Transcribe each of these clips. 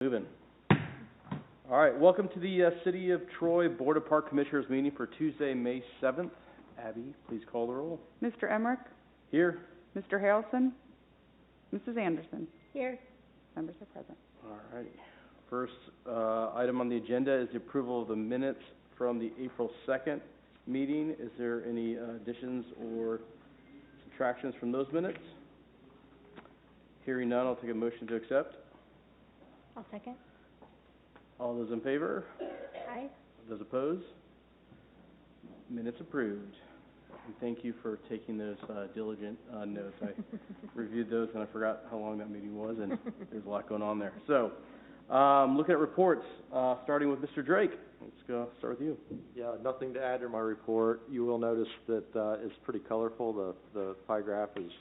Moving. All right, welcome to the City of Troy Board of Park Commissioners meeting for Tuesday, May 7th. Abby, please call the roll. Mr. Emmerich? Here. Mr. Harrelson? Mrs. Anderson? Here. Members are present. All righty. First item on the agenda is the approval of the minutes from the April 2nd meeting. Is there any additions or subtractions from those minutes? Hearing none, I'll take a motion to accept. I'll second. All those in favor? Aye. Those opposed? Minutes approved. And thank you for taking those diligent notes. I reviewed those and I forgot how long that meeting was, and there's a lot going on there. So, looking at reports, starting with Mr. Drake. Let's go start with you. Yeah, nothing to add to my report. You will notice that it's pretty colorful. The pie graph is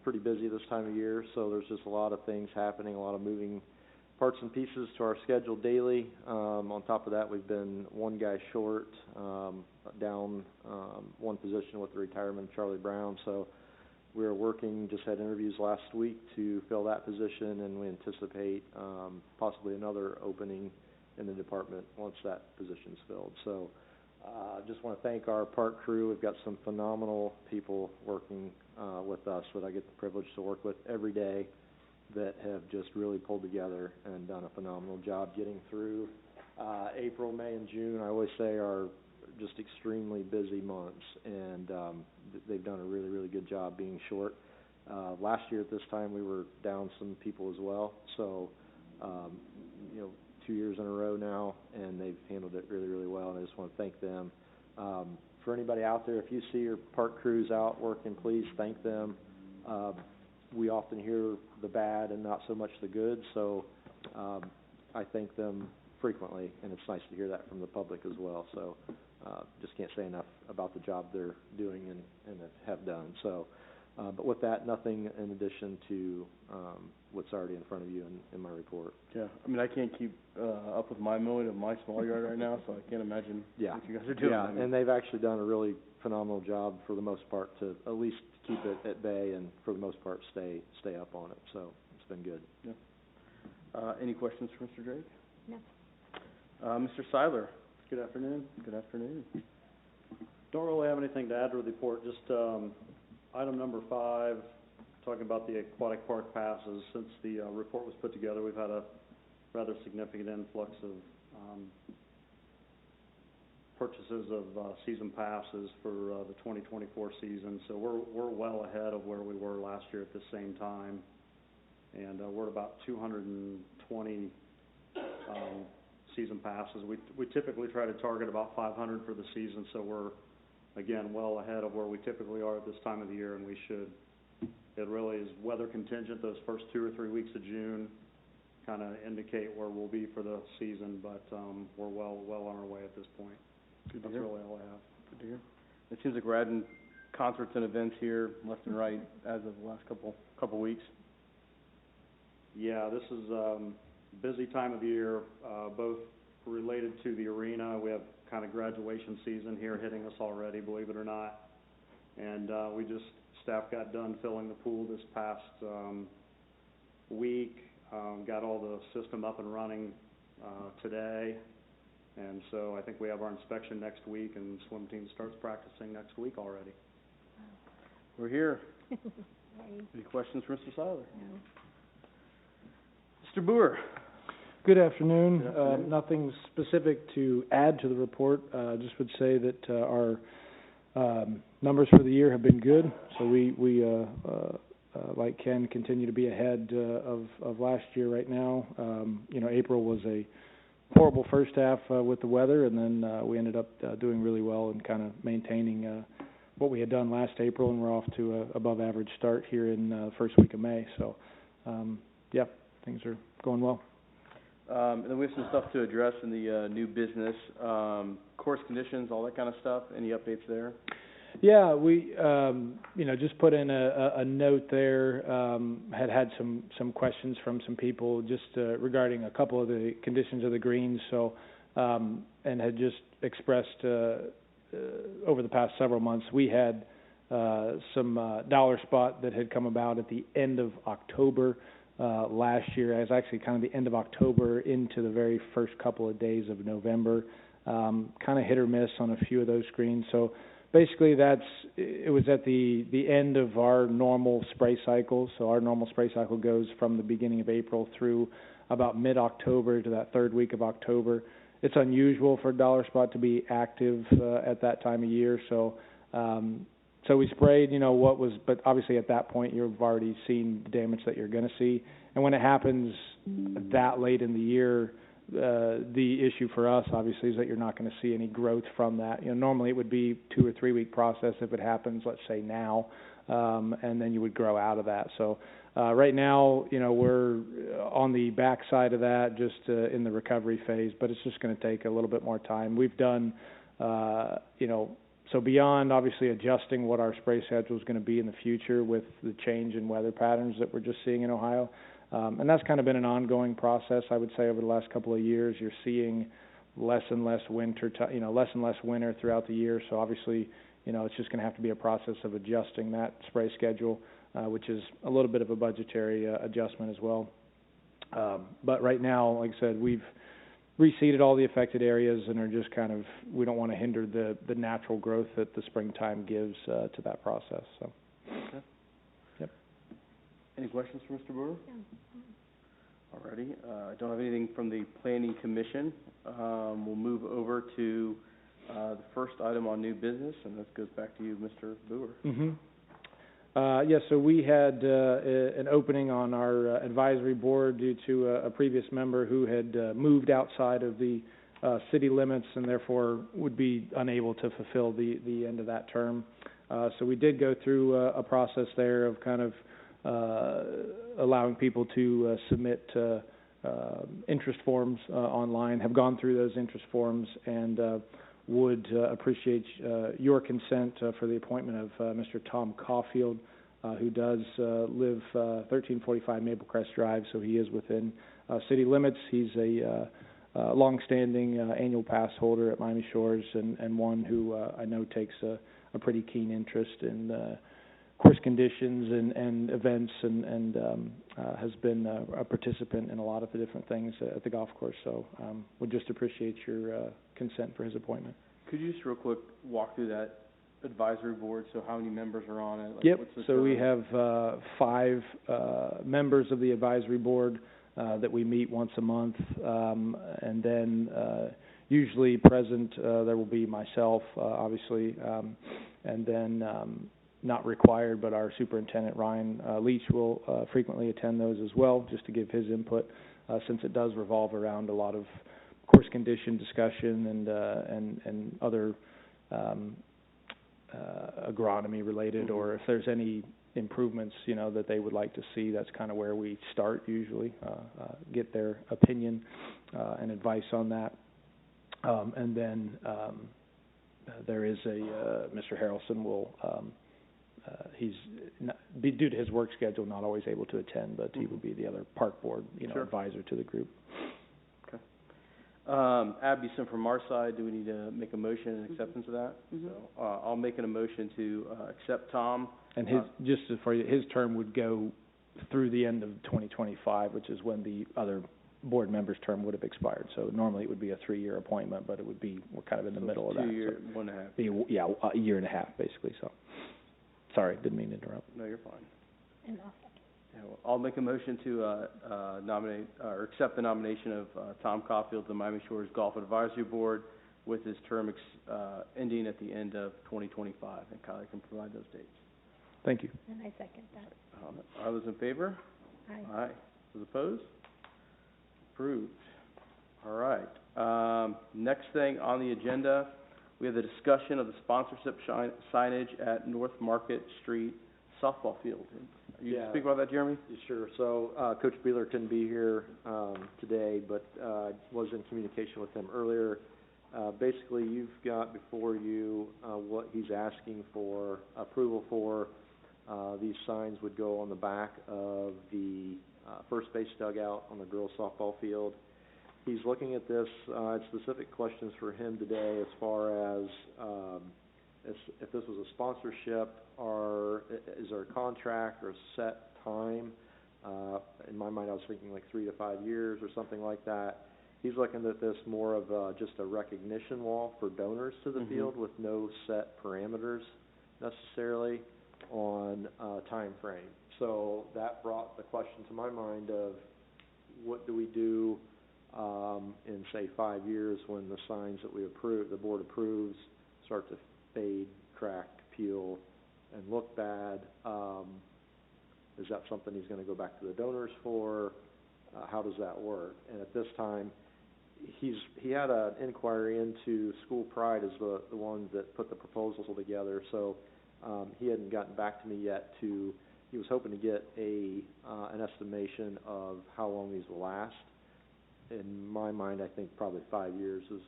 pretty busy this time of year, so there's just a lot of things happening, a lot of moving parts and pieces to our schedule daily. On top of that, we've been one guy short, down one position with the retirement of Charlie Brown, so we're working, just had interviews last week to fill that position, and we anticipate possibly another opening in the department once that position's filled. So just want to thank our park crew. We've got some phenomenal people working with us that I get the privilege to work with every day that have just really pulled together and done a phenomenal job getting through April, May, and June. I always say are just extremely busy months, and they've done a really, really good job being short. Last year at this time, we were down some people as well, so 2 years in a row now, and they've handled it really, really well, and I just want to thank them. For anybody out there, if you see your park crews out working, please thank them. We often hear the bad and not so much the good, so I thank them frequently, and it's nice to hear that from the public as well. So just can't say enough about the job they're doing and have done. So, but with that, nothing in addition to what's already in front of you in my report. Yeah, I mean, I can't keep up with my mowing of my small yard right now, so I can't imagine what you guys are doing. Yeah, and they've actually done a really phenomenal job for the most part to at least keep it at bay and for the most part stay up on it. So it's been good. Yeah. Any questions for Mr. Drake? No. Mr. Seiler. Good afternoon. Good afternoon. Don't really have anything to add to the report, just item number 5, talking about the aquatic park passes. Since the report was put together, we've had a rather significant influx of purchases of season passes for the 2024 season. So we're well ahead of where we were last year at the same time, and we're at about 220 season passes. We typically try to target about 500 for the season, so we're again well ahead of where we typically are at this time of the year, and we should. It really is weather contingent. Those first 2 or 3 weeks of June kind of indicate where we'll be for the season, but we're well on our way at this point. Good to That's hear. really all I have. Good to hear. It seems like we're adding concerts and events here left and right as of the last couple weeks. Yeah, this is a busy time of year, both related to the arena. We have kind of graduation season here hitting us already, believe it or not. And staff got done filling the pool this past week, got all the system up and running today. And so I think we have our inspection next week, and the swim team starts practicing next week already. We're here. Any questions for Mr. Seiler? No. Mr. Boer. Good afternoon. Good afternoon. Nothing specific to add to the report. Just would say that our numbers for the year have been good. So we like Ken, continue to be ahead of last year right now. April was a horrible first half with the weather, and then we ended up doing really well and kind of maintaining what we had done last April, and we're off to a above average start here in the first week of May. So, things are going well. And then we have some stuff to address in the new business, course conditions, all that kind of stuff. Any updates there? Yeah, we just put in a note there. Had some questions from some people just regarding a couple of the conditions of the greens. So and had just expressed over the past several months we had some dollar spot that had come about at the end of October. last year. It was actually kind of the end of October into the very first couple of days of November. Kind of hit or miss on a few of those screens. So basically it was at the end of our normal spray cycle. So our normal spray cycle goes from the beginning of April through about mid-October to that third week of October. It's unusual for Dollar Spot to be active at that time of year. So we sprayed, but obviously at that point you've already seen the damage that you're going to see. And when it happens that late in the year, the issue for us obviously is that you're not going to see any growth from that. Normally it would be 2 or 3 week process if it happens, let's say now, and then you would grow out of that. So right now, we're on the backside of that, just in the recovery phase, but it's just going to take a little bit more time. We've done, so beyond obviously adjusting what our spray schedule is going to be in the future with the change in weather patterns that we're just seeing in Ohio, and that's kind of been an ongoing process, I would say, over the last couple of years. You're seeing less and less winter throughout the year, so obviously, it's just going to have to be a process of adjusting that spray schedule, which is a little bit of a budgetary adjustment as well. But right now, like I said, we've reseeded all the affected areas and are just we don't want to hinder the natural growth that the springtime gives to that process. So. Okay. Yep. Any questions for Mr. Brewer? No. Alrighty. I don't have anything from the Planning Commission. We'll move over to the first item on new business, and this goes back to you, Mr. Brewer. Mm-hmm. Yes, so we had an opening on our advisory board due to a previous member who had moved outside of the city limits and therefore would be unable to fulfill the end of that term. So we did go through a process there of kind of allowing people to submit interest forms online, have gone through those interest forms, and would appreciate your consent for the appointment of Mr. Tom Caulfield, who does live 1345 Maple Crest Drive, so he is within city limits. He's a long-standing annual pass holder at Miami Shores and one who I know takes a pretty keen interest in course conditions and events and has been a participant in a lot of the different things at the golf course. So would just appreciate your consent for his appointment. Could you just real quick walk through that advisory board? So how many members are on it? Yep. What's the So we term? have 5 members of the advisory board that we meet once a month, and then usually present there will be myself, obviously, and then not required, but our superintendent, Ryan Leach, will frequently attend those as well, just to give his input, since it does revolve around a lot of course condition discussion and other agronomy related, or if there's any improvements, that they would like to see. That's kind of where we start usually, get their opinion and advice on that. And then there is Mr. Harrelson will, he's due to his work schedule not always able to attend, but he will be the other park board, Sure. advisor to the group. Okay. Abby, so from our side, do we need to make a motion in acceptance of that? Mhm. So I'll make a motion to accept Tom. And his term would go through the end of 2025, which is when the other board member's term would have expired. So normally it would be a 3-year appointment, but we're kind of in the middle of that. 2 year, 1.5. So a year and a half, basically. So, sorry, didn't mean to interrupt. No, you're fine. And I'll second. Yeah, well, I'll make a motion to nominate or accept the nomination of Tom Caulfield to the Miami Shores Golf Advisory Board with his term ending at the end of 2025, and Kylie can provide those dates. Thank you. And I second that. All those in favor? Aye. Aye. Those opposed? Approved. All right. Next thing on the agenda, we have the discussion of the sponsorship signage at North Market Street softball field. You Yeah. speak about that, Jeremy? Sure. So, Coach Beeler couldn't be here today, but was in communication with him earlier. Basically, you've got before you what he's asking for approval for. These signs would go on the back of the first base dugout on the girls' softball field. He's looking at this. Specific questions for him today as far as if this was a sponsorship, or is there a contract or a set time In my mind, I was thinking like 3 to 5 years or something like that. He's looking at this more of just a recognition wall for donors to the Mhm. field with no set parameters necessarily on time frame. So that brought the question to my mind of what do we do in, say, 5 years when the signs that we approve, the board approves, start to fade, crack, peel, and look bad? Is that something he's gonna go back to the donors for? How does that work? And at this time, he had an inquiry into School Pride as the one that put the proposal together, so he hadn't gotten back to me yet he was hoping to get an estimation of how long these will last. In my mind, I think probably 5 years is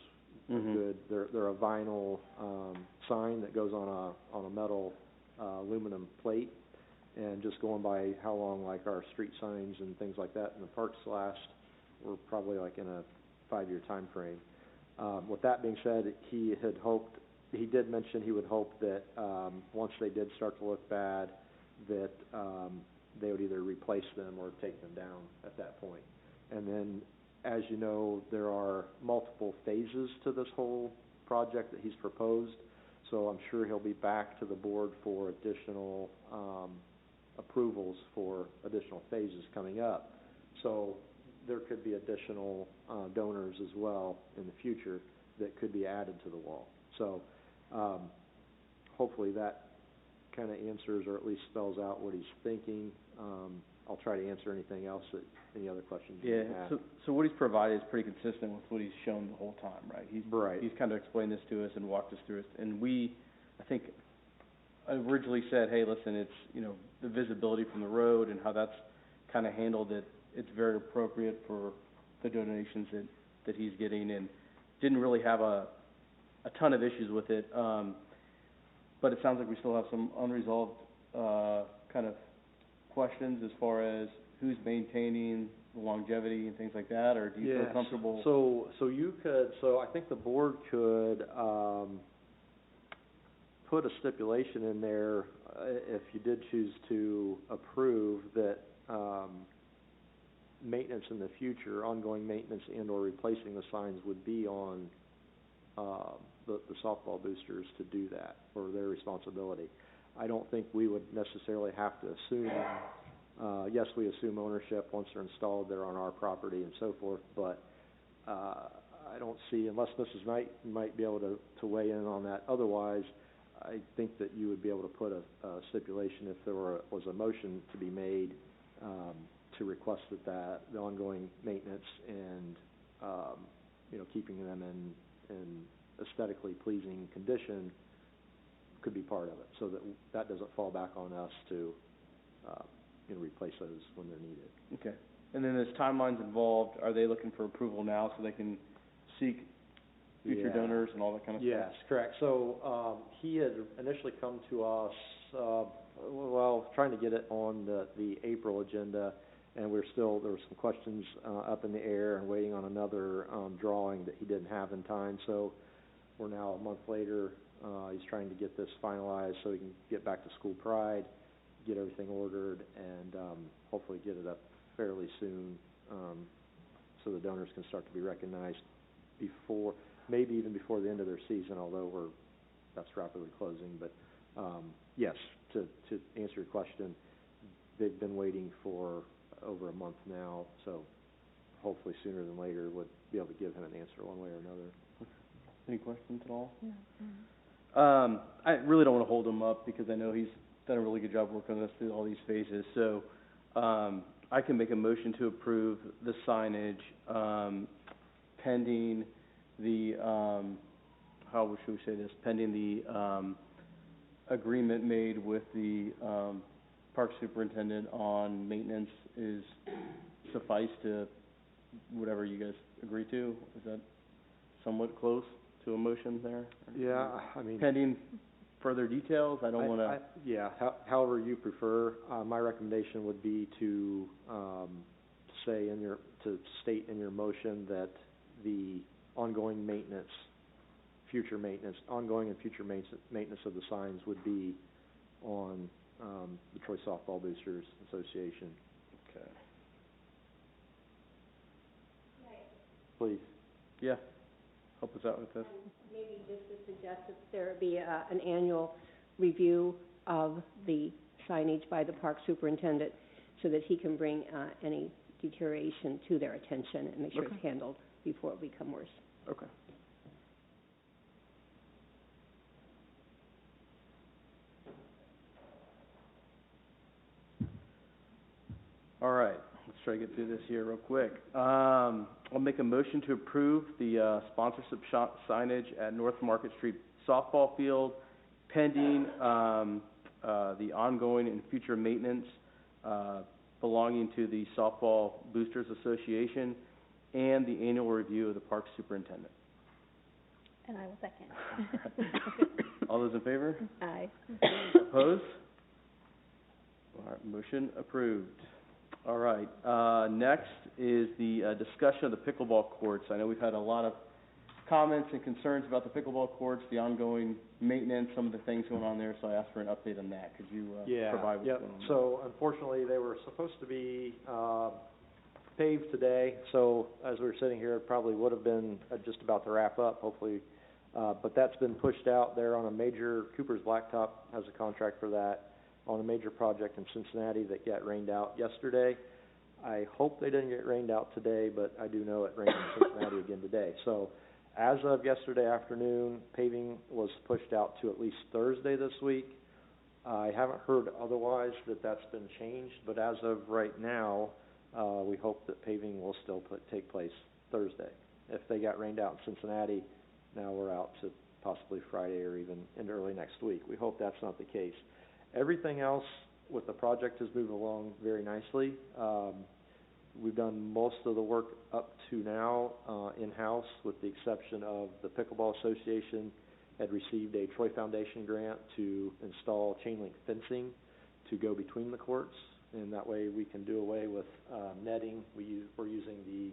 Mhm. good. They're a vinyl sign that goes on a metal aluminum plate, and just going by how long like our street signs and things like that in the parks last, we're probably like in a 5-year time frame. With that being said, he did mention he would hope that once they did start to look bad, that they would either replace them or take them down at that point. And then, as you know, there are multiple phases to this whole project that he's proposed, so I'm sure he'll be back to the board for additional approvals for additional phases coming up. So there could be additional donors as well in the future that could be added to the wall. So hopefully that kind of answers or at least spells out what he's thinking. I'll try to answer anything else any other questions you may Yeah, have. so what he's provided is pretty consistent with what he's shown the whole time, right? Right. He's kind of explained this to us and walked us through it, and I think, originally said, hey, listen, it's, the visibility from the road and how that's kind of handled, it's very appropriate for the donations that he's getting, and didn't really have a ton of issues with it, but it sounds like we still have some unresolved, kind of questions as far as who's maintaining the longevity and things like that, or do you feel comfortable? So I think the board could, put a stipulation in there, if you did choose to approve that, maintenance in the future, ongoing maintenance and or replacing the signs would be on, the softball boosters to do that, or their responsibility. I don't think we would necessarily have to assume, yes, we assume ownership once they're installed, they're on our property and so forth, but, I don't see, unless Mrs. Knight might be able to weigh in on that, otherwise, I think that you would be able to put a stipulation if there was a motion to be made, to request that the ongoing maintenance and, keeping them in aesthetically pleasing condition could be part of it, so that doesn't fall back on us to, replace those when they're needed. Okay, and then there's timelines involved. Are they looking for approval now so they can seek future donors and all that kind of stuff? Yes, correct. So, he had initially come to us, trying to get it on the April agenda, and there were some questions, up in the air and waiting on another, drawing that he didn't have in time. So we're now a month later, he's trying to get this finalized so he can get back to School Pride, get everything ordered, and, hopefully get it up fairly soon, so the donors can start to be recognized maybe even before the end of their season, although that's rapidly closing. But, yes, to answer your question, they've been waiting for over a month now, so hopefully sooner than later would be able to give him an answer one way or another. Any questions at all? No. I really don't want to hold him up because I know he's done a really good job working us through all these phases, so, I can make a motion to approve the signage, pending the, how should we say this, pending the, agreement made with the, park superintendent on maintenance is suffice to whatever you guys agree to. Is that somewhat close to a motion there? Yeah, I mean, Pending further details, I don't wanna. however you prefer. My recommendation would be to, state in your motion that the ongoing and future maintenance of the signs would be on, the Troy Softball Boosters Association. Okay. Please. Yeah, help us out with this. Maybe just to suggest that there be an annual review of the signage by the park superintendent so that he can bring any deterioration to their attention and make sure it's handled before it become worse. Okay. All right, let's try to get through this here real quick. I'll make a motion to approve the sponsorship shop signage at North Market Street softball field pending the ongoing and future maintenance belonging to the Softball Boosters Association and the annual review of the park superintendent. And I will second. All those in favor? Aye. Opposed? All right, motion approved. All right, next is the discussion of the pickleball courts. I know we've had a lot of comments and concerns about the pickleball courts, the ongoing maintenance, some of the things going on there, so I asked for an update on that. Could you provide what's going on there? So unfortunately, they were supposed to be paved today, so as we were sitting here, it probably would have been just about to wrap up, hopefully. But that's been pushed out. There on a major, Cooper's Blacktop has a contract for that, on a major project in Cincinnati that got rained out yesterday. I hope they didn't get rained out today, but I do know it rained in Cincinnati again today. So as of yesterday afternoon, paving was pushed out to at least Thursday this week. I haven't heard otherwise that that's been changed, but as of right now, we hope that paving will still take place Thursday. If they got rained out in Cincinnati, now we're out to possibly Friday or even into early next week. We hope that's not the case. Everything else with the project has moved along very nicely. We've done most of the work up to now in-house, with the exception of the Pickleball Association had received a Troy Foundation grant to install chain link fencing to go between the courts, and that way we can do away with netting. We're using the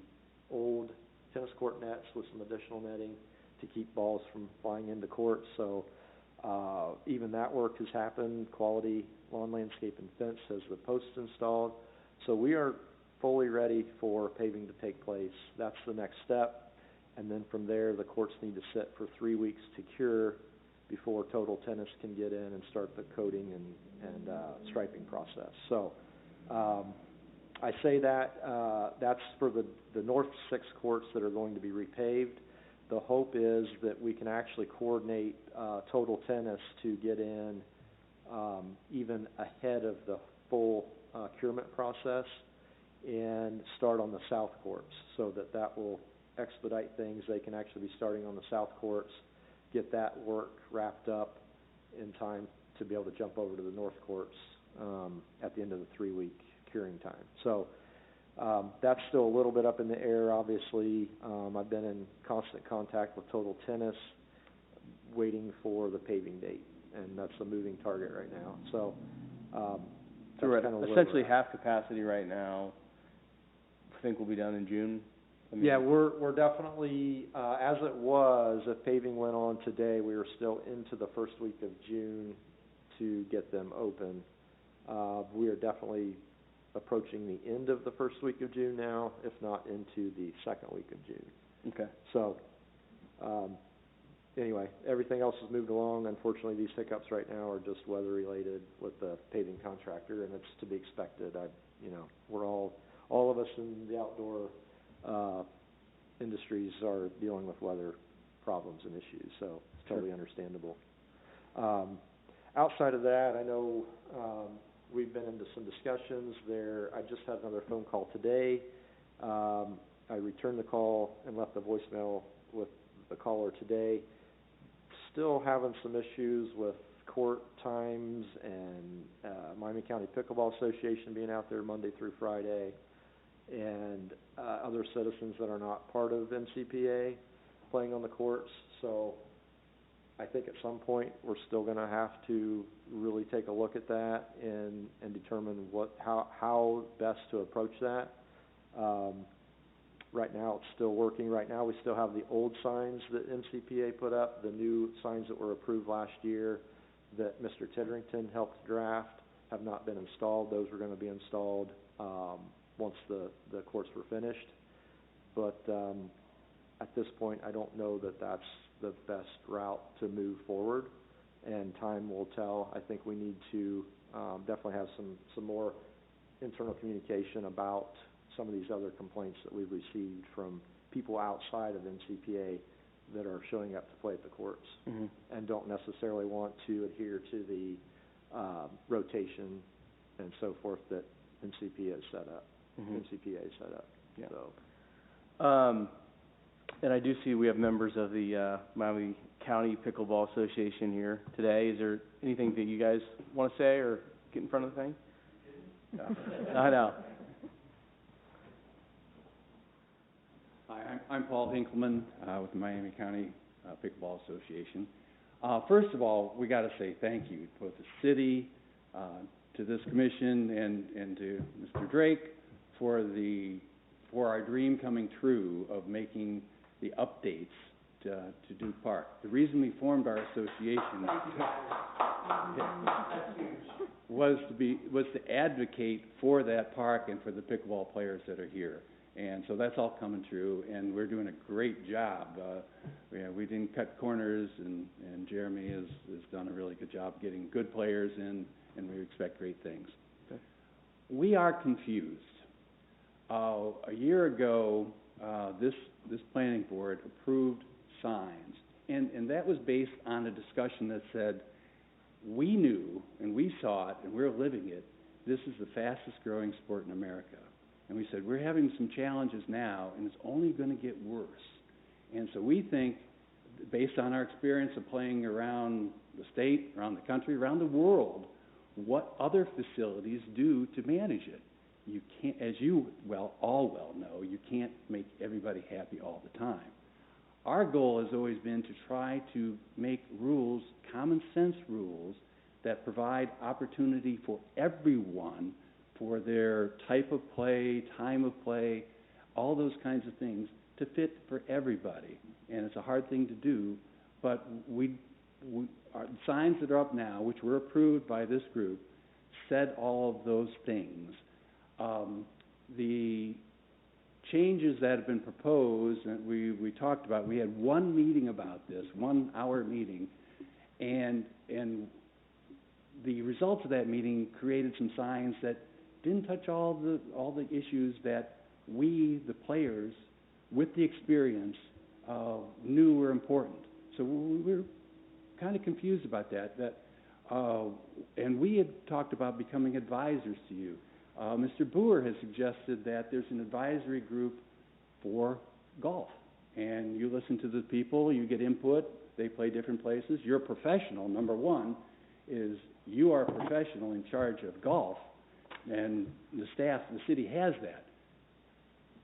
old tennis court nets with some additional netting to keep balls from flying into court. So even that work has happened. Quality Lawn, Landscape, and Fence has the posts installed. So we are fully ready for paving to take place. That's the next step. And then from there, the courts need to sit for 3 weeks to cure before Total Tennis can get in and start the coating and striping process. So I say that that's for the north 6 courts that are going to be repaved. The hope is that we can actually coordinate Total Tennis to get in even ahead of the full curement process and start on the south courts, so that will expedite things. They can actually be starting on the south courts, get that work wrapped up in time to be able to jump over to the north courts at the end of the 3-week curing time. So that's still a little bit up in the air, obviously. I've been in constant contact with Total Tennis, waiting for the paving date, and that's a moving target right now. So we're at essentially half capacity right now. I think we'll be done in June. Yeah, we're definitely, as it was, if paving went on today, we were still into the first week of June to get them open. We are definitely approaching the end of the first week of June now, if not into the second week of June. Okay. So, anyway, everything else has moved along. Unfortunately, these hiccups right now are just weather-related with the paving contractor, and it's to be expected. We're all of us in the outdoor industries are dealing with weather problems and issues, so it's totally understandable. Outside of that, I know we've been into some discussions there. I just had another phone call today. I returned the call and left a voicemail with the caller today. Still having some issues with court times and Miami County Pickleball Association being out there Monday through Friday, and other citizens that are not part of MCPA playing on the courts. So I think at some point we're still going to have to really take a look at that and determine how best to approach that. Right now it's still working. Right now we still have the old signs that MCPA put up. The new signs that were approved last year that Mr. Titterington helped draft have not been installed. Those are going to be installed once the courts were finished. But, at this point, I don't know that that's the best route to move forward, and time will tell. I think we need to, definitely have some more internal communication about some of these other complaints that we've received from people outside of NCPA that are showing up to play at the courts and don't necessarily want to adhere to the rotation and so forth that NCPA has set up. Yeah. So, and I do see we have members of the Miami County Pickleball Association here today. Is there anything that you guys want to say or get in front of the thing? No. I know. Hi, I'm Paul Hinkleman with the Miami County Pickleball Association. First of all, we got to say thank you to both the city, to this commission, and to Mr. Drake for our dream coming true of making the updates to Duke Park. The reason we formed our association was to advocate for that park and for the pickleball players that are here. And so that's all coming true, and we're doing a great job. We didn't cut corners, and Jeremy has done a really good job getting good players in, and we expect great things. Okay. We are confused. A year ago, this planning board approved signs, and that was based on a discussion that said, we knew, and we saw it, and we're living it, this is the fastest growing sport in America. And we said, we're having some challenges now, and it's only going to get worse. And so we think, based on our experience of playing around the state, around the country, around the world, what other facilities do to manage it. You can't, as you all well know, you can't make everybody happy all the time. Our goal has always been to try to make rules, common sense rules, that provide opportunity for everyone for their type of play, time of play, all those kinds of things to fit for everybody. And it's a hard thing to do, but our signs that are up now, which were approved by this group, said all of those things. The changes that have been proposed, and we talked about, we had one meeting about this, 1 hour meeting, and the results of that meeting created some signs that didn't touch all the issues that we, the players, with the experience, knew were important. So we were kind of confused about that. And we had talked about becoming advisors to you. Mr. Boer has suggested that there's an advisory group for golf. And you listen to the people, you get input, they play different places. You're a professional, number one, is you are a professional in charge of golf. And the staff, the city has that.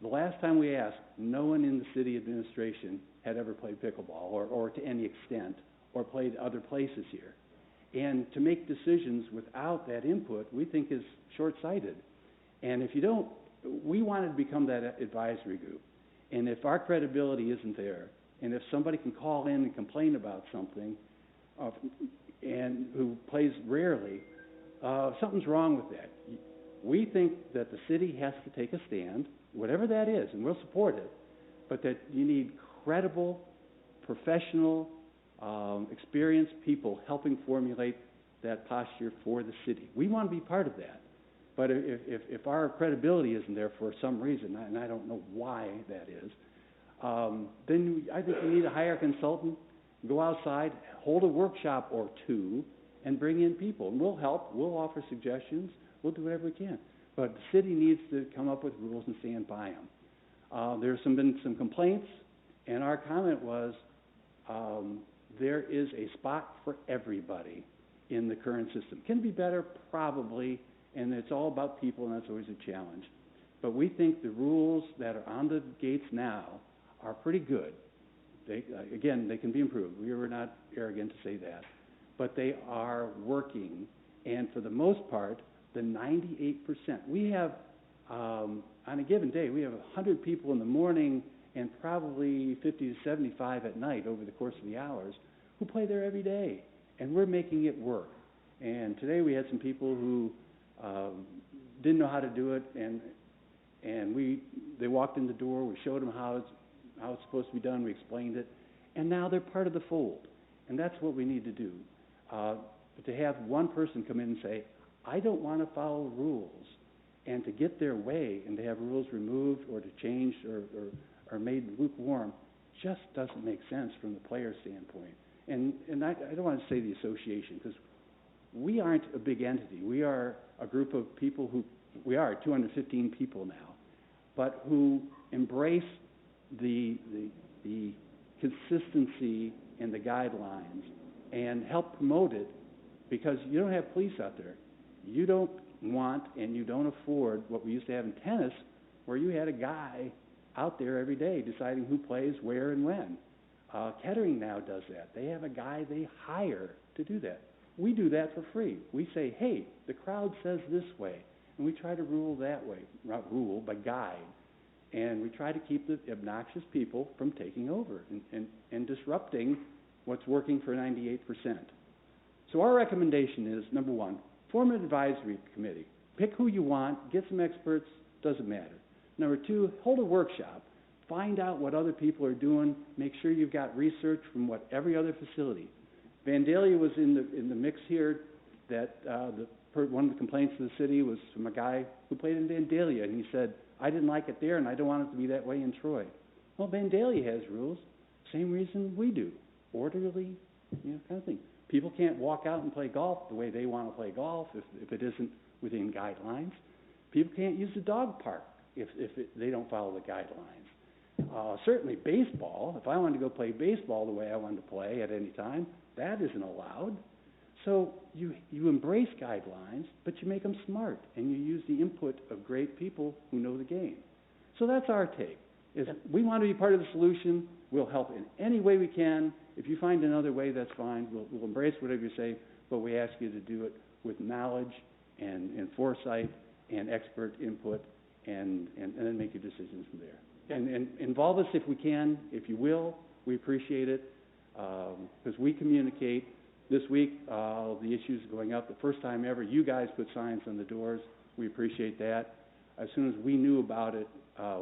The last time we asked, no one in the city administration had ever played pickleball or to any extent, or played other places here. And to make decisions without that input, we think is short-sighted. And if you don't, we wanted to become that advisory group. And if our credibility isn't there, and if somebody can call in and complain about something, and who plays rarely, something's wrong with that. We think that the city has to take a stand, whatever that is, and we'll support it, but that you need credible, professional, experienced people helping formulate that posture for the city. We want to be part of that. But if our credibility isn't there for some reason, and I don't know why that is, then I think we need to hire a consultant, go outside, hold a workshop or two, and bring in people. And we'll help, we'll offer suggestions, we'll do whatever we can. But the city needs to come up with rules and stand by them. There's been some complaints, and our comment was, there is a spot for everybody in the current system. Can be better, probably, and it's all about people, and that's always a challenge. But we think the rules that are on the gates now are pretty good. Again, they can be improved. We were not arrogant to say that. But they are working, and for the most part, the 98%. We have, on a given day, we have 100 people in the morning and probably 50 to 75 at night over the course of the hours who play there every day, and we're making it work. And today we had some people who didn't know how to do it, and they walked in the door, we showed them how it's supposed to be done, we explained it, and now they're part of the fold. And that's what we need to do. But to have one person come in and say, I don't want to follow rules, and to get their way and to have rules removed or to change or made lukewarm just doesn't make sense from the player standpoint. And I don't want to say the association, because we aren't a big entity. We are a group of people we are 215 people now, but who embrace the consistency and the guidelines and help promote it, because you don't have police out there. You don't want and you don't afford what we used to have in tennis, where you had a guy out there every day deciding who plays where and when. Kettering now does that. They have a guy they hire to do that. We do that for free. We say, hey, the crowd says this way, and we try to rule that way. Not rule, but guide. And we try to keep the obnoxious people from taking over and disrupting what's working for 98%. So our recommendation is, number one, form an advisory committee. Pick who you want, get some experts, doesn't matter. Number two, hold a workshop. Find out what other people are doing. Make sure you've got research from what every other facility. Vandalia was in the mix here. That one of the complaints of the city was from a guy who played in Vandalia, and he said, I didn't like it there, and I don't want it to be that way in Troy. Well, Vandalia has rules. Same reason we do. Orderly, kind of thing. People can't walk out and play golf the way they want to play golf if it isn't within guidelines. People can't use the dog park if they don't follow the guidelines. Certainly baseball, if I wanted to go play baseball the way I wanted to play at any time, that isn't allowed. So you embrace guidelines, but you make them smart, and you use the input of great people who know the game. So that's our take. We want to be part of the solution. We'll help in any way we can. If you find another way, that's fine. We'll embrace whatever you say, but we ask you to do it with knowledge and foresight and expert input, and then make your decisions from there. And involve us if we can, if you will. We appreciate it, because we communicate. This week, the issues going up. The first time ever, you guys put signs on the doors. We appreciate that. As soon as we knew about it,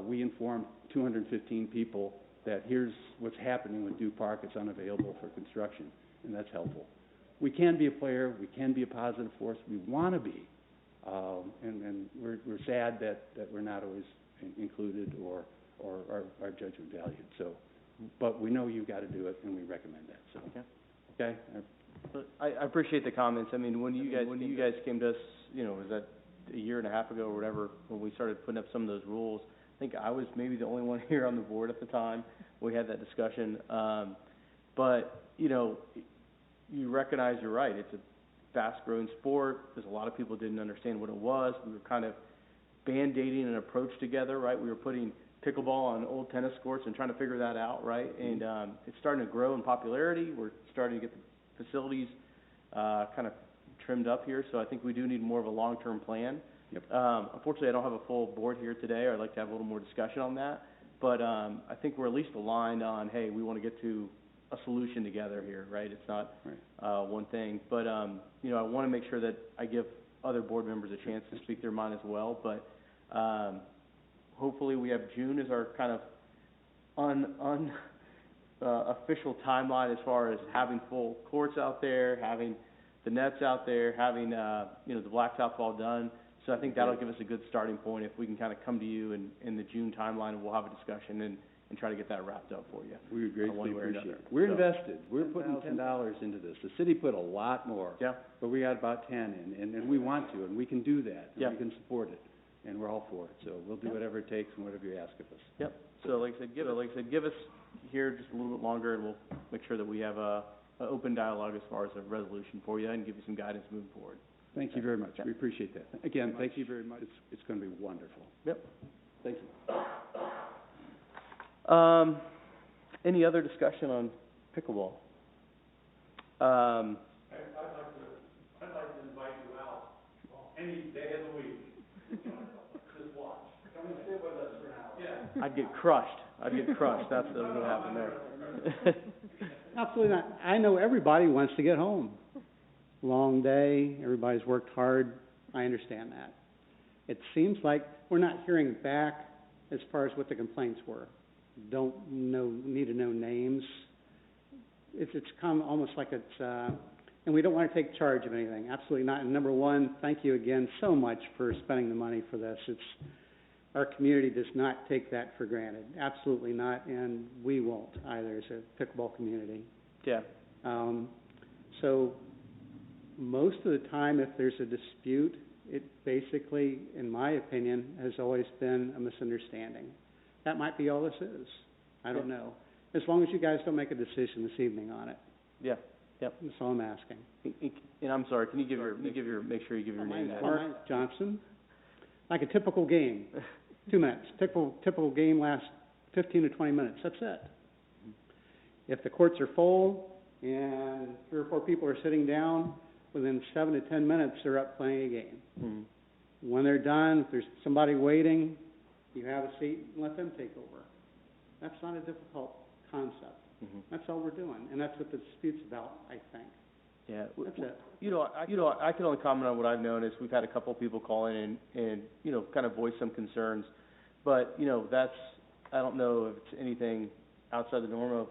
we informed 215 people that here's what's happening with Duke Park. It's unavailable for construction, and that's helpful. We can be a player. We can be a positive force. We want to be, and we're sad that we're not always included or our judgment valued. So, but we know you've got to do it, and we recommend that. So, okay. I appreciate the comments. I mean, when you guys came to us, was that a year and a half ago or whatever, when we started putting up some of those rules, I think I was maybe the only one here on the board at the time. We had that discussion. But, you recognize you're right. It's a fast-growing sport. There's a lot of people didn't understand what it was. We were kind of band-aiding an approach together, right? We were putting pickleball on old tennis courts and trying to figure that out, right? And it's starting to grow in popularity. We're starting to get the facilities kind of trimmed up here, so I think we do need more of a long-term plan. Yep. Unfortunately, I don't have a full board here today. I'd like to have a little more discussion on that, but I think we're at least aligned on, hey, we want to get to a solution together here, right? It's not one thing, but I want to make sure that I give other board members a chance to speak their mind as well, but hopefully we have June as our kind of official timeline as far as having full courts out there, having the nets out there, having the blacktop all done. So I think that'll give us a good starting point if we can kind of come to you in the June timeline, and we'll have a discussion and try to get that wrapped up for you. We would greatly appreciate it. We're invested. We're putting $10 into this. The city put a lot more. Yeah. But we got about 10 in, and we want to, and we can do that. Yeah. We can support it, and we're all for it. So we'll do whatever it takes and whatever you ask of us. Yep. So like I said, give us here just a little bit longer, and we'll make sure that we have an open dialogue as far as a resolution for you and give you some guidance moving forward. Thank you very much. We appreciate that. Again, thank you very much. It's going to be wonderful. Yep. Thank you. Any other discussion on pickleball? I'd like to invite you out any day of the week. Just watch. Come and sit with us for an hour. Yeah. I'd get crushed. That's what would happen there. Absolutely not. I know everybody wants to get home. Long day, everybody's worked hard. I understand that. It seems like we're not hearing back as far as what the complaints were. Don't know, need to know names. It's come almost like it's, and we don't want to take charge of anything, absolutely not. And number one, thank you again so much for spending the money for this. Our community does not take that for granted, absolutely not, and we won't either as a pickleball community. Yeah. So most of the time, if there's a dispute, it basically, in my opinion, has always been a misunderstanding. That might be all this is. I don't know. As long as you guys don't make a decision this evening on it. Yeah. Yep. That's all I'm asking. And I'm sorry, can you give your, make sure you give your name? Mark Johnson. Like a typical game, 2 minutes. Typical game lasts 15 to 20 minutes. That's it. If the courts are full and 3 or 4 people are sitting down, within 7 to 10 minutes, they're up playing a game. Mm-hmm. When they're done, if there's somebody waiting, you have a seat and let them take over. That's not a difficult concept. Mm-hmm. That's all we're doing, and that's what the dispute's about, I think. Yeah. That's it. I can only comment on what I've noticed. We've had a couple of people call in and kind of voice some concerns. But, I don't know if it's anything outside the norm of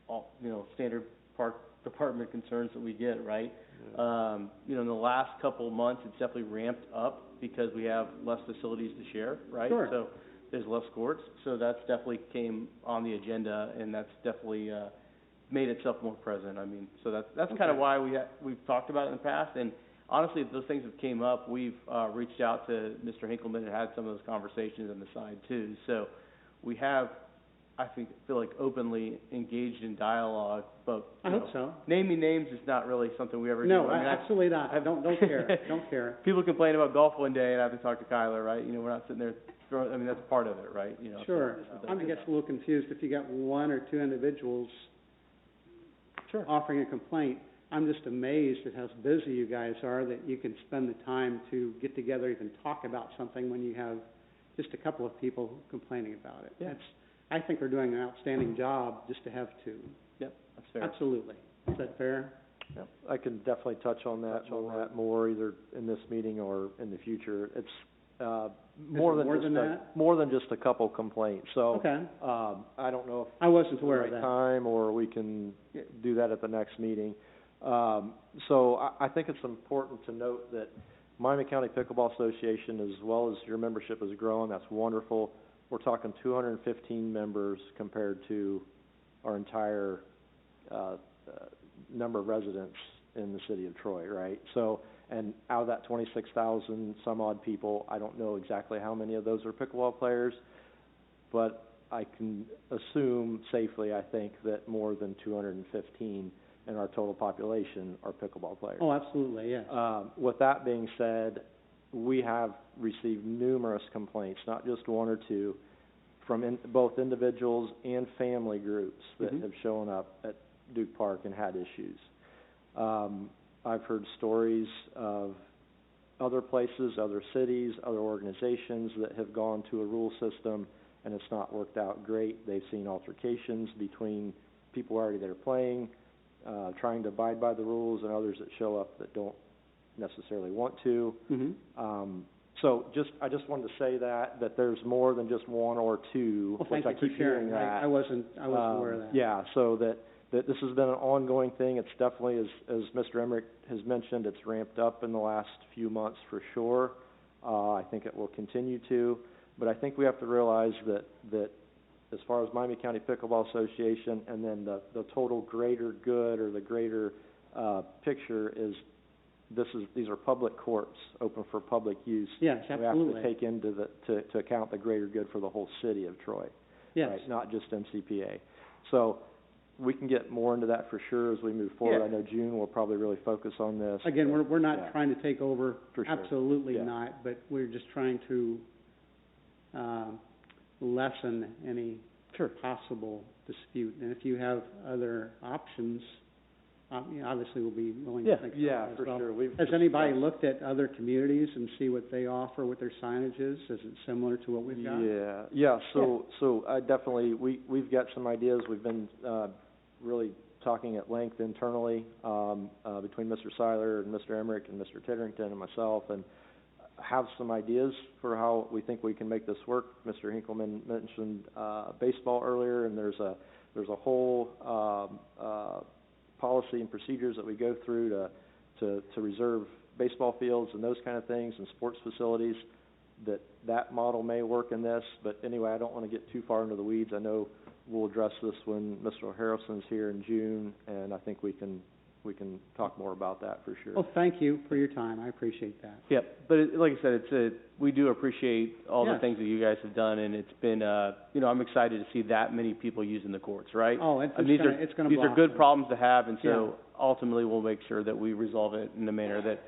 all, standard park department concerns that we get, right? Yeah. In the last couple of months, it's definitely ramped up because we have less facilities to share, right? Sure. So there's less courts, so that's definitely came on the agenda, and that's definitely made itself more present. I mean, so that's kind of why we've talked about it in the past. And honestly, if those things have came up, we've reached out to Mr. Hinkleman and had some of those conversations on the side too. So we have, I feel like openly engaged in dialogue, but I hope so. Naming names is not really something we ever do. No, I mean, absolutely not. Don't care. Don't care. People complain about golf one day, and I have to talk to Kyler, right? We're not sitting there throwing. I mean, that's part of it, right? Sure. So I get a little confused if you got 1 or 2 individuals Sure. offering a complaint. I'm just amazed at how busy you guys are that you can spend the time to get together, even talk about something when you have just a couple of people complaining about it. Yeah. I think we're doing an outstanding job just to have 2. Yep, that's fair. Absolutely. Is that fair? Yep. I can definitely touch on that more either in this meeting or in the future. It's more than just a couple complaints. So Okay. I don't know if I wasn't it's aware the of right that. time or we can do that at the next meeting. So I think it's important to note that Miami County Pickleball Association, as well as your membership, has grown. That's wonderful. We're talking 215 members compared to our entire number of residents in the city of Troy, right? So, and out of that 26,000 some odd people, I don't know exactly how many of those are pickleball players, but I can assume safely, I think, that more than 215 in our total population are pickleball players. Oh, absolutely, yes. With that being said, we have received numerous complaints, not just 1 or 2, from both individuals and family groups that have shown up at Duke Park and had issues. I've heard stories of other places, other cities, other organizations that have gone to a rule system and it's not worked out great. They've seen altercations between people already there playing, trying to abide by the rules, and others that show up that don't necessarily want to. So I just wanted to say that there's more than just 1 or 2, Well, which thank I you keep for sharing. hearing that. I wasn't aware of that. Yeah, so that this has been an ongoing thing. It's definitely, as Mr. Emmerich has mentioned, it's ramped up in the last few months for sure. I think it will continue to, but I think we have to realize that as far as Miami County Pickleball Association and then the total greater good or the greater picture is these are public courts open for public use. Yes, absolutely. We have to take into to account the greater good for the whole city of Troy. Yes. Right, not just MCPA. So we can get more into that for sure as we move forward. Yeah. I know June will probably really focus on this. Again, we're not yeah. trying to take over, For sure. absolutely Yeah. not, but we're just trying to lessen any possible dispute. And if you have other options, obviously we'll be willing to think about that as for well. sure. Has anybody looked at other communities and see what they offer, what their signage is? Is it similar to what we've got? Yeah. So I definitely we've got some ideas. We've been really talking at length internally between Mr. Seiler and Mr. Emmerich and Mr. Titterington and myself, and have some ideas for how we think we can make this work. Mr. Hinkleman mentioned, baseball earlier, and there's a whole, policy and procedures that we go through to reserve baseball fields and those kind of things and sports facilities, that model may work in this. But anyway, I don't want to get too far into the weeds. I know we'll address this when Mr. Harrelson's here in June, and I think we can talk more about that for sure. Well, thank you for your time. I appreciate that. Yep, but like I said, we do appreciate all the Yes. things that you guys have done, and it's been, I'm excited to see that many people using the courts, right? Oh, it's I mean, gonna these are good blossom. problems to have, and so Yeah. ultimately we'll make sure that we resolve it in a manner that,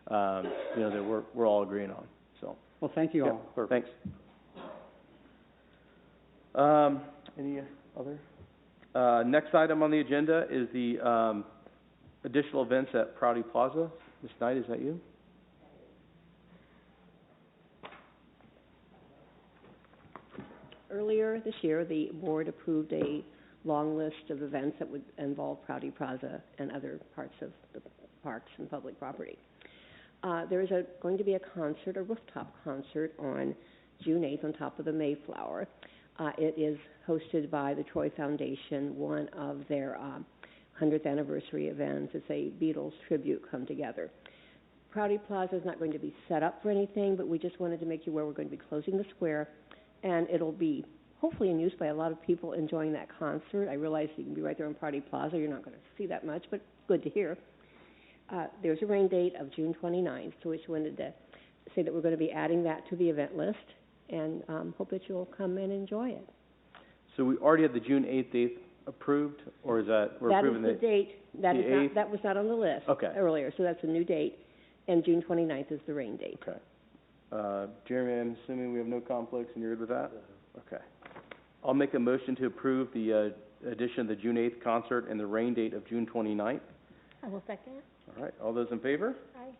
that we're all agreeing on, so. Well, thank you Yeah, all. perfect. Thanks. Any other? Next item on the agenda is the, additional events at Proudy Plaza. Ms. Knight, is that you? Earlier this year, the board approved a long list of events that would involve Proudy Plaza and other parts of the parks and public property. There is going to be a concert, a rooftop concert, on June 8th on top of the Mayflower. It is hosted by the Troy Foundation, one of their 100th anniversary events. It's a Beatles tribute come together. Proudy Plaza is not going to be set up for anything, but we just wanted to make you aware we're going to be closing the square, and it'll be hopefully in use by a lot of people enjoying that concert. I realize you can be right there on Proudy Plaza. You're not going to see that much, but good to hear. There's a rain date of June 29th, so we just wanted to say that we're going to be adding that to the event list, and hope that you'll come and enjoy it. So we already had the June 8th date approved, or is that, we're approving That is the date, that the is not, 8th? that was not on the list Okay. earlier, so that's a new date, and June 29th is the rain date. Okay. Jeremy, I'm assuming we have no conflicts, and you're good with that? Okay. I'll make a motion to approve the addition of the June 8th concert and the rain date of June 29th. I will second. All right, all those in favor? Aye.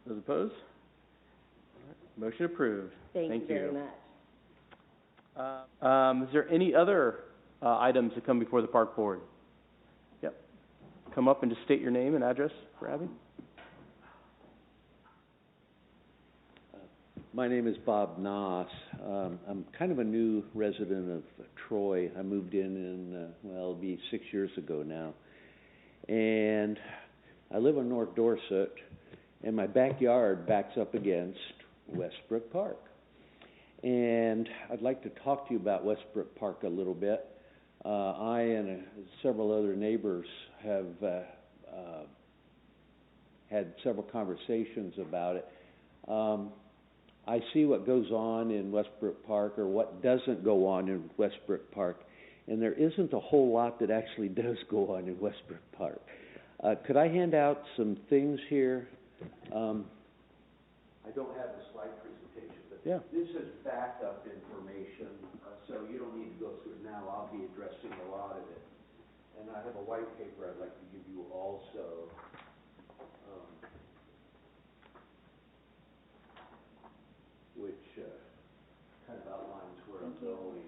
Those opposed? All right, motion approved. Thank you very much. Is there any other items that come before the park board? Yep. Come up and just state your name and address for Abby. My name is Bob Noss. I'm kind of a new resident of Troy. I moved in it'll be 6 years ago now. And I live on North Dorset, and my backyard backs up against Westbrook Park. And I'd like to talk to you about Westbrook Park a little bit. I and several other neighbors have had several conversations about it. I see what goes on in Westbrook Park, or what doesn't go on in Westbrook Park, and there isn't a whole lot that actually does go on in Westbrook Park. Could I hand out some things here? I don't have the slide presentation, but Yeah. this is backup information, so you don't need to go through it now. I'll be addressing a lot of it. And I have a white paper I'd like to give you also. Which kind of outlines where I'm going.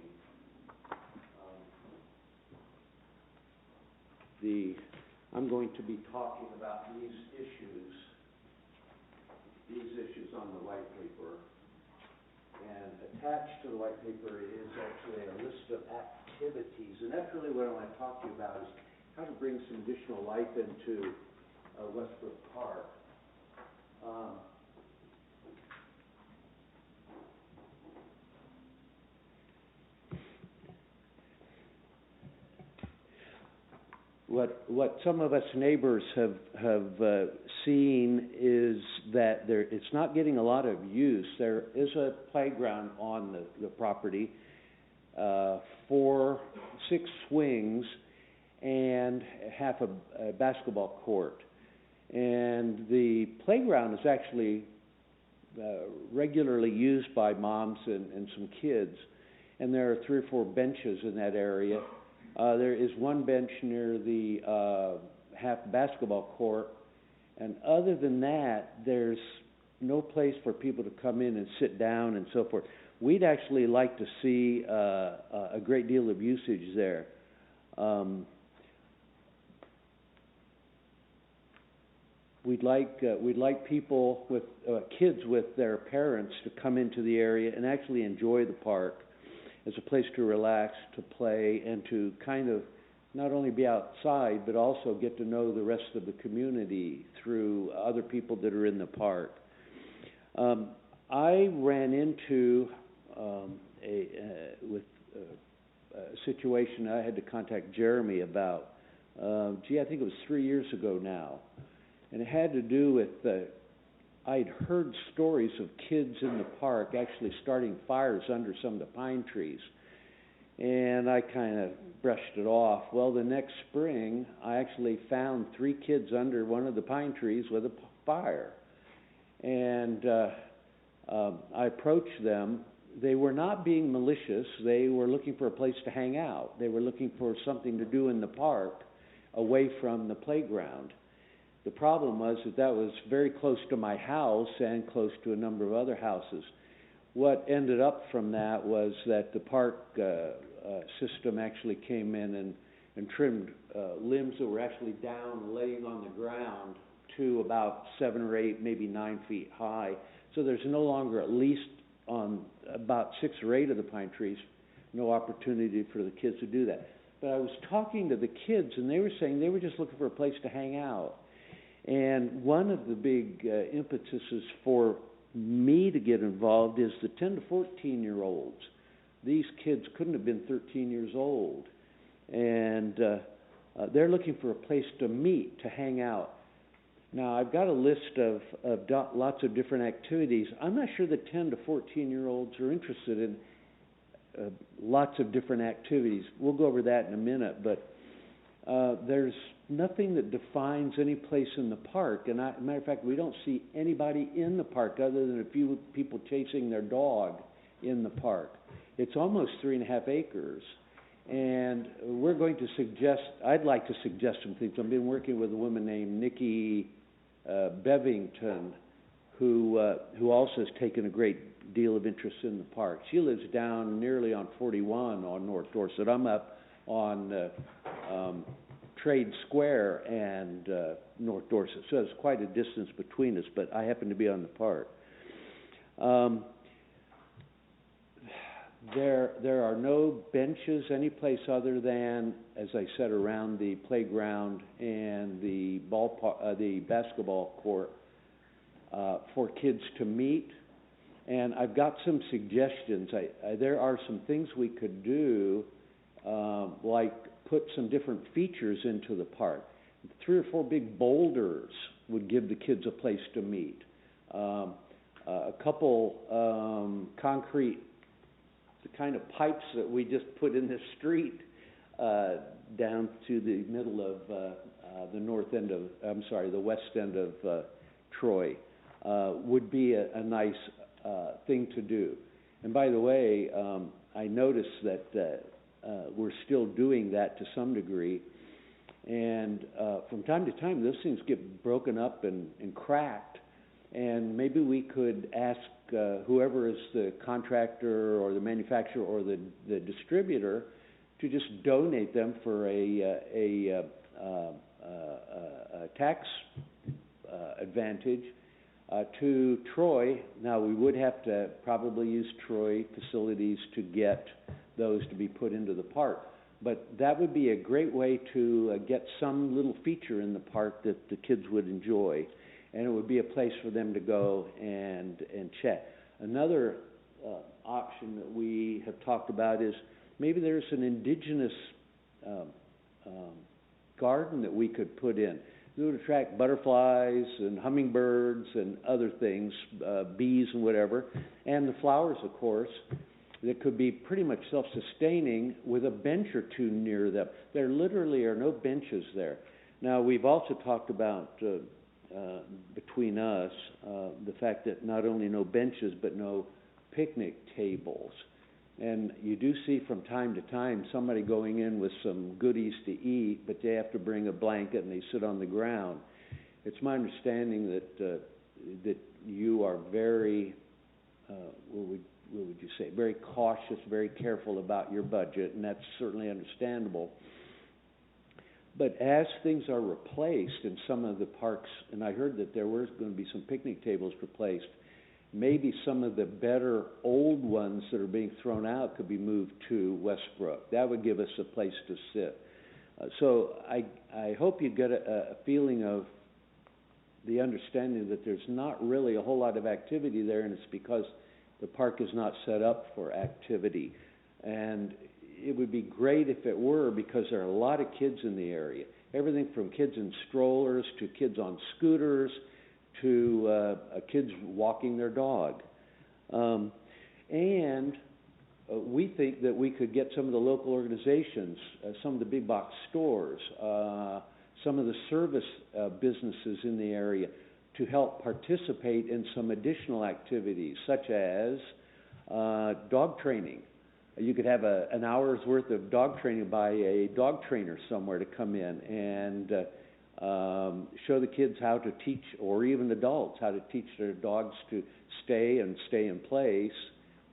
I'm going to be talking about these issues on the white paper. And attached to the white paper is actually a list of activities. And that's really what I want to talk to you about, is how to bring some additional life into Westbrook Park. What some of us neighbors have seen is that it's not getting a lot of use. There is a playground on the property, 6 swings, and half a basketball court. And the playground is actually regularly used by moms and some kids. And there are 3 or 4 benches in that area. There is one bench near the half basketball court, and other than that, there's no place for people to come in and sit down and so forth. We'd actually like to see a great deal of usage there. we'd like people with, kids with their parents to come into the area and actually enjoy the park as a place to relax, to play, and to kind of not only be outside, but also get to know the rest of the community through other people that are in the park. I ran into a situation I had to contact Jeremy about. I think it was 3 years ago now, and it had to do with I'd heard stories of kids in the park actually starting fires under some of the pine trees, and I kind of brushed it off. Well, the next spring, I actually found 3 kids under one of the pine trees with a fire, and I approached them. They were not being malicious. They were looking for a place to hang out. They were looking for something to do in the park away from the playground. The problem was that was very close to my house and close to a number of other houses. What ended up from that was that the park system actually came in and trimmed limbs that were actually down, laying on the ground to about 7 or 8, maybe 9 feet high. So there's no longer, at least on about 6 or 8 of the pine trees, no opportunity for the kids to do that. But I was talking to the kids, and they were saying they were just looking for a place to hang out. And one of the big impetuses for me to get involved is the 10 to 14-year-olds. These kids couldn't have been 13 years old. And they're looking for a place to meet, to hang out. Now, I've got a list of lots of different activities. I'm not sure that 10 to 14-year-olds are interested in lots of different activities. We'll go over that in a minute, but there's nothing that defines any place in the park. And as a matter of fact, we don't see anybody in the park other than a few people chasing their dog in the park. It's almost 3.5 acres. And we're going to suggest, I'd like to suggest some things. I've been working with a woman named Nikki Bevington, who also has taken a great deal of interest in the park. She lives down nearly on 41 on North Dorset. I'm up on Trade Square and North Dorset, so there's quite a distance between us, but I happen to be on the park. There are no benches any place other than, as I said, around the playground and the basketball court for kids to meet. And I've got some suggestions. There are some things we could do, like put some different features into the park. 3 or 4 big boulders would give the kids a place to meet. A couple concrete, the kind of pipes that we just put in the street down to the middle of the west end of Troy would be a nice thing to do. And by the way, I noticed that we're still doing that to some degree. And from time to time, those things get broken up and cracked. And maybe we could ask whoever is the contractor or the manufacturer or the distributor to just donate them for a tax advantage to Troy. Now, we would have to probably use Troy facilities to get those to be put into the park. But that would be a great way to get some little feature in the park that the kids would enjoy. And it would be a place for them to go and chat. Another option that we have talked about is maybe there's an indigenous garden that we could put in. It would attract butterflies and hummingbirds and other things, bees and whatever, and the flowers, of course, that could be pretty much self-sustaining with a bench or two near them. There literally are no benches there. Now, we've also talked about between us, the fact that not only no benches, but no picnic tables. And you do see from time to time somebody going in with some goodies to eat, but they have to bring a blanket and they sit on the ground. It's my understanding that you are very, what would you say, very cautious, very careful about your budget, and that's certainly understandable. But as things are replaced in some of the parks, and I heard that there were going to be some picnic tables replaced, maybe some of the better old ones that are being thrown out could be moved to Westbrook. That would give us a place to sit. So I hope you get a feeling of the understanding that there's not really a whole lot of activity there, and it's because the park is not set up for activity. And it would be great if it were, because there are a lot of kids in the area. Everything from kids in strollers to kids on scooters to kids walking their dog. We think that we could get some of the local organizations, some of the big box stores, some of the service businesses in the area to help participate in some additional activities, such as dog training. You could have an hour's worth of dog training by a dog trainer somewhere to come in and show the kids how to teach, or even adults, how to teach their dogs to stay in place,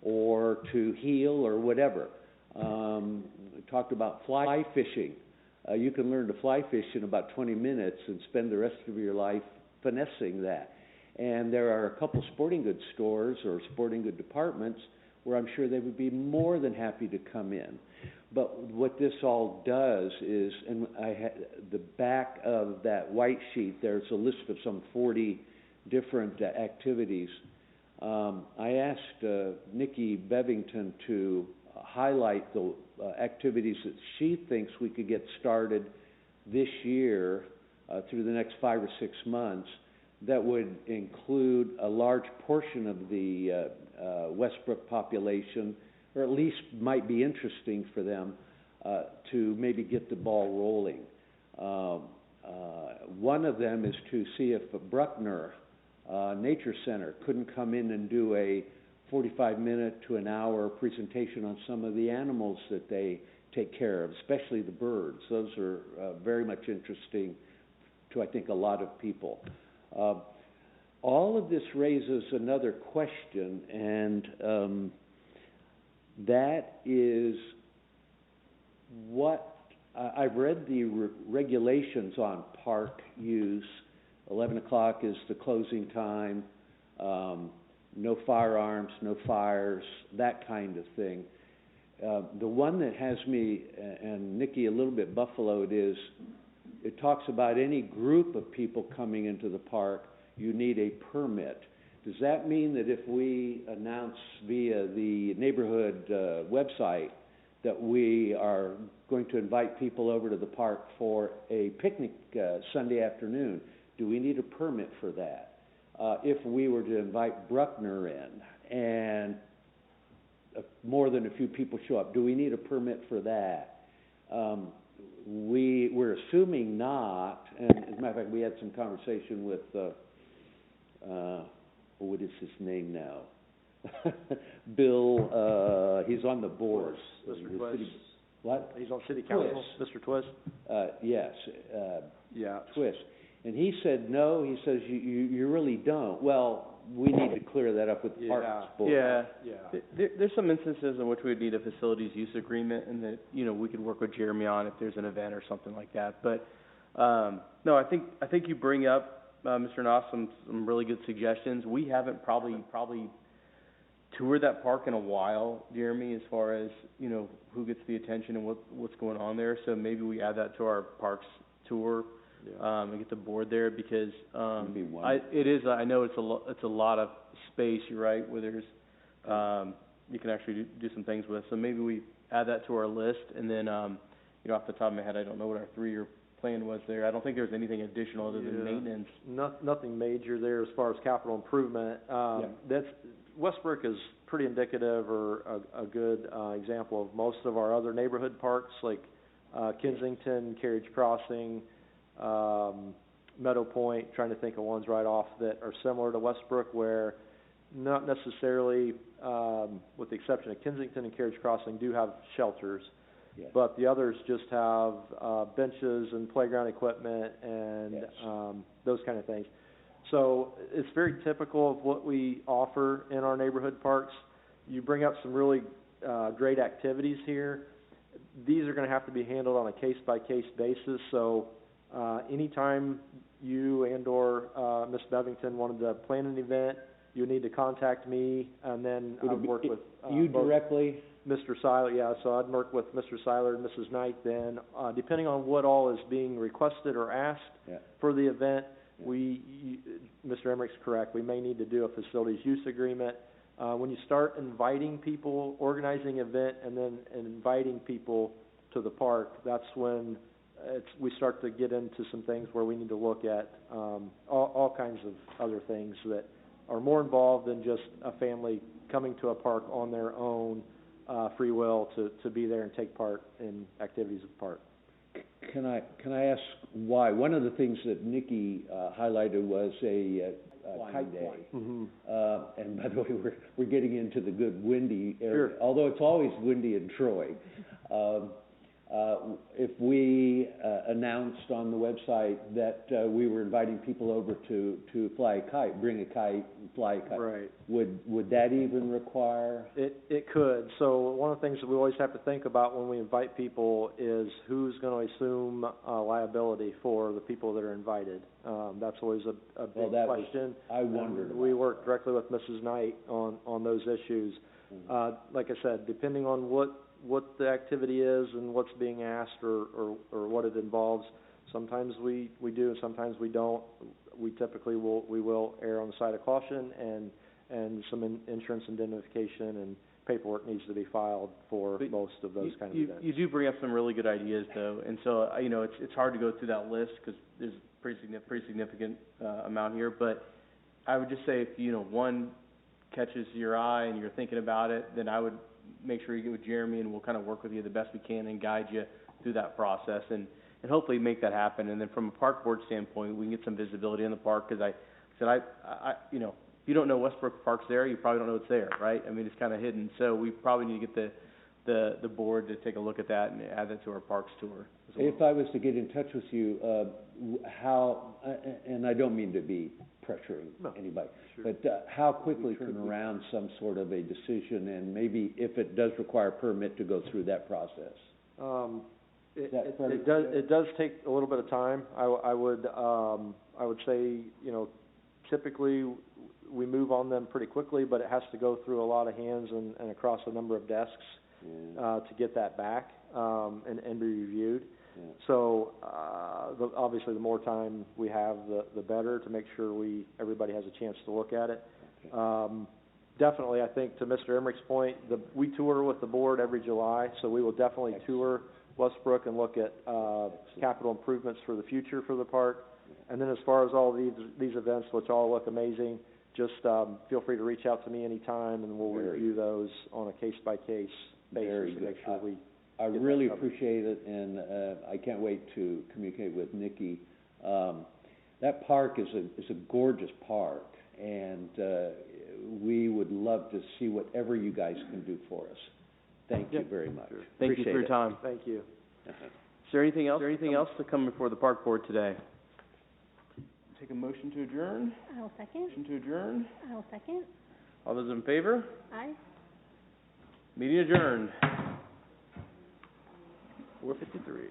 or to heel, or whatever. We talked about fly fishing. You can learn to fly fish in about 20 minutes and spend the rest of your life finessing that. And there are a couple sporting goods stores or sporting good departments where I'm sure they would be more than happy to come in. But what this all does is, and the back of that white sheet, there's a list of some 40 different activities. I asked Nikki Bevington to highlight the activities that she thinks we could get started this year through the next 5 or 6 months that would include a large portion of the Westbrook population, or at least might be interesting for them to maybe get the ball rolling. One of them is to see if Bruckner Nature Center couldn't come in and do a 45-minute to an hour presentation on some of the animals that they take care of, especially the birds. Those are very much interesting to, I think, a lot of people. All of this raises another question, and that is what I've read the regulations on park use. 11 o'clock is the closing time. No firearms, no fires, that kind of thing. The one that has me and Nikki a little bit buffaloed is it talks about any group of people coming into the park, you need a permit. Does that mean that if we announce via the neighborhood website that we are going to invite people over to the park for a picnic Sunday afternoon, do we need a permit for that? If we were to invite Bruckner in and more than a few people show up, do we need a permit for that? We're assuming not, and as a matter of fact, we had some conversation with, what is his name now? Bill, he's on the board. Mr. Twist. What? He's on city council. Mr. Twist? Yes. Yeah. Twist. And he said, no, he says, you really don't. Well, we need to clear that up with the Parks Board. Yeah. There's some instances in which we would need a facilities use agreement, and that, we could work with Jeremy on if there's an event or something like that. But, no, I think you bring up, Mr. Noss, some really good suggestions. We haven't probably toured that park in a while, Jeremy, as far as, who gets the attention and what's going on there. So maybe we add that to our parks tour. Yeah. And get the board there, because I know it's a lot of space. You're right, where there's you can actually do some things with. So maybe we add that to our list, and then off the top of my head, I don't know what our 3-year plan was there. I don't think there's anything additional other than maintenance. Nothing major there as far as capital improvement. That's Westbrook is pretty indicative or a good example of most of our other neighborhood parks, like Kensington, Carriage Crossing, Meadow Point, trying to think of ones right off that are similar to Westbrook, where not necessarily, with the exception of Kensington and Carriage Crossing, do have shelters, but the others just have benches and playground equipment and those kind of things. So it's very typical of what we offer in our neighborhood parks. You bring up some really great activities here. these are gonna have to be handled on a case-by-case basis, so, anytime you and/or, Ms. Bevington wanted to plan an event, you would need to contact me, and then Would it I'd be- work with, You both directly? Mr. Seiler, yeah, so I'd work with Mr. Seiler and Mrs. Knight then, depending on what all is being requested or asked Yeah. for the event, Yeah. Mr. Emmerich's correct, we may need to do a facilities use agreement. When you start inviting people, organizing an event, and then inviting people to the park, that's when we start to get into some things where we need to look at, all kinds of other things that are more involved than just a family coming to a park on their own, free will to be there and take part in activities at the park. Can I ask why? One of the things that Nikki highlighted was a kite day. Mm-hmm. And by the way, we're getting into the good windy area, Sure. although it's always windy in Troy. If we announced on the website that we were inviting people over to fly a kite, bring a kite, fly a kite. Right. Would that even require? It could. So one of the things that we always have to think about when we invite people is who's gonna assume liability for the people that are invited. That's always a big question. I wondered. We work directly with Mrs. Knight on those issues. Mm-hmm. Like I said, depending on what the activity is and what's being asked or what it involves, sometimes we do and sometimes we don't. We typically will err on the side of caution, and some insurance indemnification and paperwork needs to be filed for most of those kind of events. You do bring up some really good ideas, though, and so, it's hard to go through that list, because there's a pretty significant amount here, but I would just say if, one catches your eye and you're thinking about it, then I would make sure you get with Jeremy, and we'll kind of work with you the best we can and guide you through that process, and hopefully make that happen. And then from a park board standpoint, we can get some visibility in the park, because I if you don't know Westbrook Park's there, you probably don't know it's there, right? I mean, it's kind of hidden, so we probably need to get the board to take a look at that and add that to our parks tour as well. If I was to get in touch with you, how, and I don't mean to be pressuring anybody, but how quickly turn around some sort of a decision, and maybe if it does require a permit to go through that process? It does take a little bit of time. I would say, typically we move on them pretty quickly, but it has to go through a lot of hands and across a number of desks to get that back and be reviewed. Yeah. So obviously the more time we have, the better, to make sure everybody has a chance to look at it. Okay. Definitely, I think to Mr. Emmerich's point, we tour with the board every July, so we will definitely tour Westbrook and look at capital improvements for the future for the park. And then as far as all these events, which all look amazing, just feel free to reach out to me anytime, and we'll review those on a case-by-case basis to make sure we I really appreciate it, and I can't wait to communicate with Nikki. That park is a gorgeous park, and we would love to see whatever you guys can do for us. Thank you very much. Sure. Thank you for your time. Thank you. Is there anything else to come before the park board today? Take a motion to adjourn. I'll second. Motion to adjourn. I'll second. All those in favor? Aye. Meeting adjourned. 4:53.